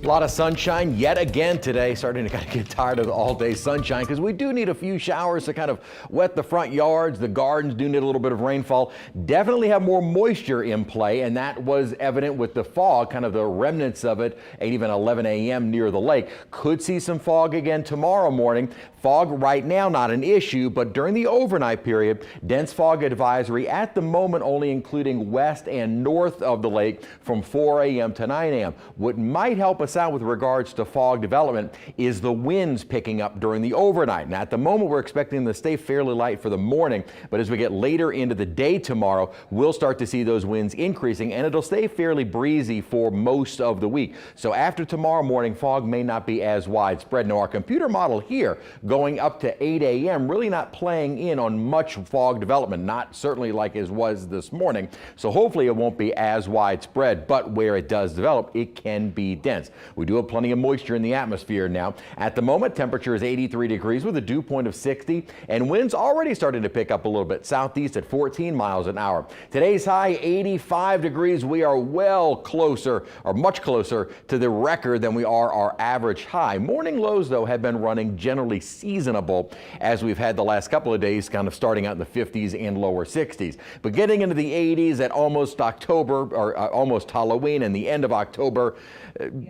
A lot of sunshine yet again today. Starting to kind of get tired of the all-day sunshine because we do need a few showers to kind of wet the front yards. The gardens do need a little bit of rainfall. Definitely have more moisture in play, and that was evident with the fog, kind of the remnants of it at even 11 a.m. near the lake. Could see some fog again tomorrow morning. Fog right now not an issue, but during the overnight period, dense fog advisory at the moment only including west and north of the lake from 4 a.m. to 9 a.m. What might help us out with regards to fog development is the winds picking up during the overnight. And at the moment, we're expecting them to stay fairly light for the morning, but as we get later into the day tomorrow, we'll start to see those winds increasing, and it'll stay fairly breezy for most of the week. So after tomorrow morning, fog may not be as widespread. Now, our computer model here going up to 8 a.m. really not playing in on much fog development, not certainly like it was this morning. So hopefully it won't be as widespread, but where it does develop, it can be dense. We do have plenty of moisture in the atmosphere now. At the moment, temperature is 83 degrees with a dew point of 60, and winds already starting to pick up a little bit southeast at 14 miles an hour. Today's high 85 degrees. We are well closer, or much closer to the record than we are our average high. Morning lows, though, have been running generally seasonable as we've had the last couple of days, kind of starting out in the 50s and lower 60s. But getting into the 80s at almost October, or almost Halloween and the end of October,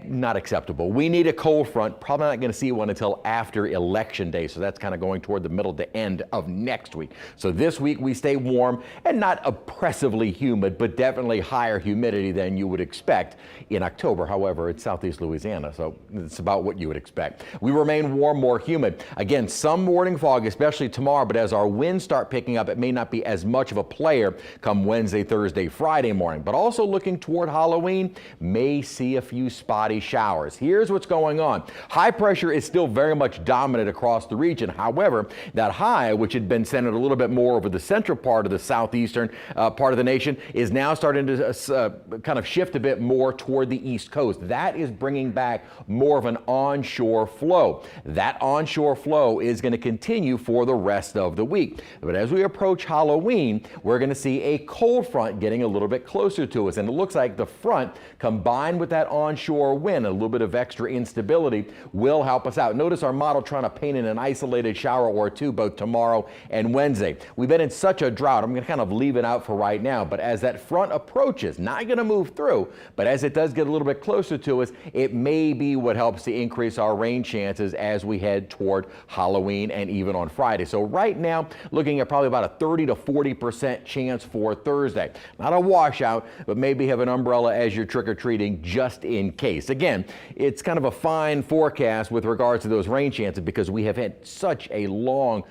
not acceptable. We need a cold front. Probably not going to see one until after Election Day. So that's kind of going toward the middle to end of next week. So this week we stay warm and not oppressively humid, but definitely higher humidity than you would expect in October. However, it's southeast Louisiana, so it's about what you would expect. We remain warm, more humid. Again, some morning fog, especially tomorrow, but as our winds start picking up, it may not be as much of a player come Wednesday, Thursday, Friday morning. But also looking toward Halloween, may see a few spotty showers. Here's what's going on. High pressure is still very much dominant across the region. However, that high, which had been centered a little bit more over the central part of the southeastern part of the nation, is now starting to kind of shift a bit more toward the east coast. That is bringing back more of an onshore flow. That onshore flow is going to continue for the rest of the week. But as we approach Halloween, we're going to see a cold front getting a little bit closer to us. And it looks like the front combined with that onshore wind, a little bit of extra instability, will help us out. Notice our model trying to paint in an isolated shower or two both tomorrow and Wednesday. We've been in such a drought. I'm going to kind of leave it out for right now. But as that front approaches, not going to move through, but as it does get a little bit closer to us, it may be what helps to increase our rain chances as we head toward Halloween and even on Friday. So right now, looking at probably about a 30 to 40% chance for Thursday. Not a washout, but maybe have an umbrella as you're trick-or-treating just in case. Again, it's kind of a fine forecast with regards to those rain chances because we have had such a long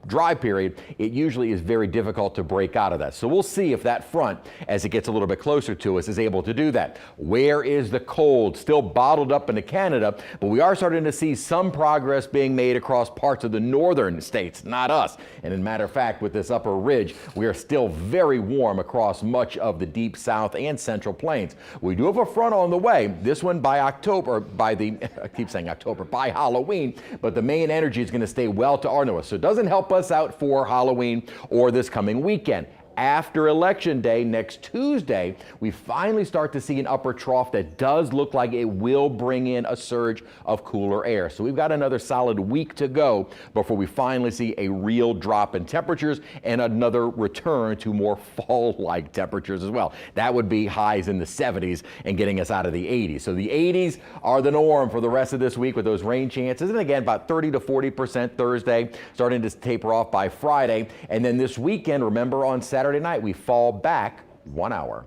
dry period. It usually is very difficult to break out of that. So we'll see if that front, as it gets a little bit closer to us, is able to do that. Where is the cold? Still bottled up into Canada, but we are starting to see some progress being made across parts of the northern states, not us. And in matter of fact, with this upper ridge, we are still very warm across much of the deep south and central plains. We do have a front on the way. This one by October, by Halloween, but the main energy is going to stay well to our north. So it doesn't help us out for Halloween or this coming weekend. After Election Day, next Tuesday, we finally start to see an upper trough that does look like it will bring in a surge of cooler air. So we've got another solid week to go before we finally see a real drop in temperatures and another return to more fall-like temperatures as well. That would be highs in the 70s and getting us out of the 80s. So the 80s are the norm for the rest of this week with those rain chances. And again, about 30 to 40% Thursday, starting to taper off by Friday. And then this weekend, remember on Saturday night, we fall back 1 hour.